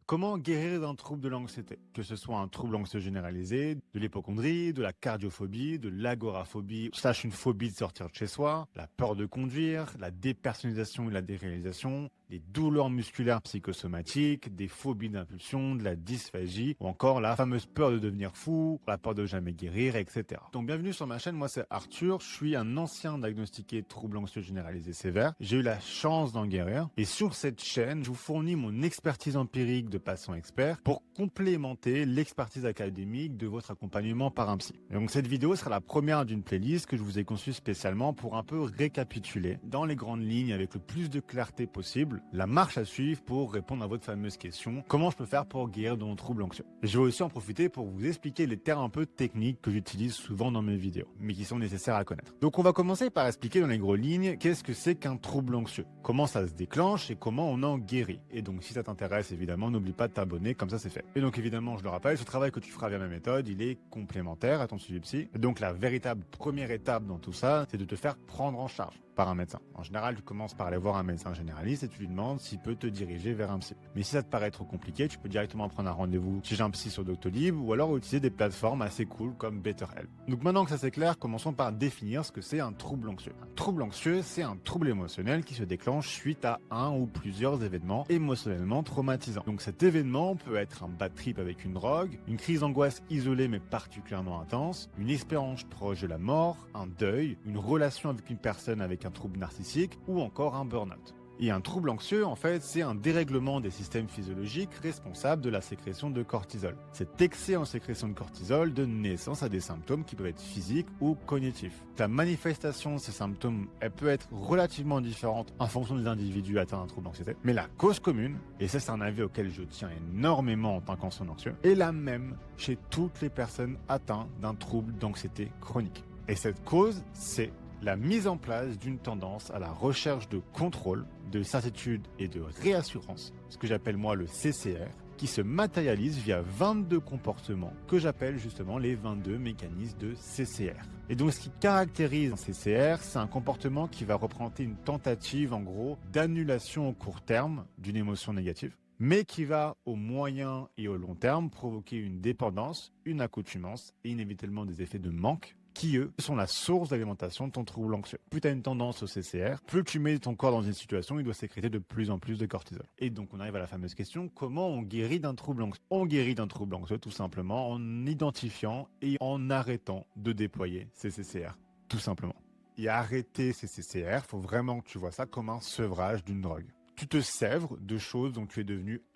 Comment guérir d'un trouble de l'anxiété? Que ce soit un trouble anxieux généralisé, de l'hypocondrie, de la cardiophobie, de l'agoraphobie, slash une phobie de sortir de chez soi, la peur de conduire, la dépersonnalisation et la déréalisation, les douleurs musculaires psychosomatiques, des phobies d'impulsion, de la dysphagie, ou encore la fameuse peur de devenir fou, la peur de jamais guérir, etc. Donc bienvenue sur ma chaîne, moi c'est Arthur, je suis un ancien diagnostiqué de trouble anxieux généralisé sévère. J'ai eu la chance d'en guérir, et sur cette chaîne, je vous fournis mon expertise empirique de patients experts pour complémenter l'expertise académique de votre accompagnement par un psy. Et donc cette vidéo sera la première d'une playlist que je vous ai conçue spécialement pour un peu récapituler dans les grandes lignes avec le plus de clarté possible la marche à suivre pour répondre à votre fameuse question: comment je peux faire pour guérir de mon trouble anxieux? Et je vais aussi en profiter pour vous expliquer les termes un peu techniques que j'utilise souvent dans mes vidéos, mais qui sont nécessaires à connaître. Donc on va commencer par expliquer dans les grandes lignes qu'est-ce que c'est qu'un trouble anxieux, comment ça se déclenche et comment on en guérit. Et donc si ça t'intéresse, évidemment, n'oublie pas de t'abonner, comme ça c'est fait. Et donc évidemment, je le rappelle, ce travail que tu feras via ma méthode, il est complémentaire à ton suivi psy. Et donc la véritable première étape dans tout ça, c'est de te faire prendre en charge par un médecin. En général, tu commences par aller voir un médecin généraliste et tu lui demandes s'il peut te diriger vers un psy. Mais si ça te paraît trop compliqué, tu peux directement prendre un rendez-vous chez un psy sur Doctolib ou alors utiliser des plateformes assez cool comme BetterHelp. Donc maintenant que ça c'est clair, commençons par définir ce que c'est un trouble anxieux. Un trouble anxieux, c'est un trouble émotionnel qui se déclenche suite à un ou plusieurs événements émotionnellement traumatisants. Donc cet événement peut être un bad trip avec une drogue, une crise d'angoisse isolée mais particulièrement intense, une expérience proche de la mort, un deuil, une relation avec une personne avec un trouble narcissique ou encore un burn-out. Et un trouble anxieux, en fait, c'est un dérèglement des systèmes physiologiques responsables de la sécrétion de cortisol. Cet excès en sécrétion de cortisol donne naissance à des symptômes qui peuvent être physiques ou cognitifs. La manifestation de ces symptômes, elle peut être relativement différente en fonction des individus atteints d'un trouble d'anxiété, mais la cause commune, et ça c'est un avis auquel je tiens énormément en tant qu'ancien anxieux, est la même chez toutes les personnes atteintes d'un trouble d'anxiété chronique. Et cette cause, c'est la mise en place d'une tendance à la recherche de contrôle, de certitude et de réassurance, ce que j'appelle moi le CCR, qui se matérialise via 22 comportements que j'appelle justement les 22 mécanismes de CCR. Et donc ce qui caractérise un CCR, c'est un comportement qui va représenter une tentative en gros d'annulation au court terme d'une émotion négative, mais qui va au moyen et au long terme provoquer une dépendance, une accoutumance et inévitablement des effets de manque qui, eux, sont la source d'alimentation de ton trouble anxieux. Plus tu as une tendance au CCR, plus tu mets ton corps dans une situation où il doit sécréter de plus en plus de cortisol. Et donc, on arrive à la fameuse question: comment on guérit d'un trouble anxieux? On guérit d'un trouble anxieux tout simplement en identifiant et en arrêtant de déployer ces CCR, tout simplement. Et arrêter ces CCR, il faut vraiment que tu vois ça comme un sevrage d'une drogue. Tu te sèvres de choses dont tu es devenu addict.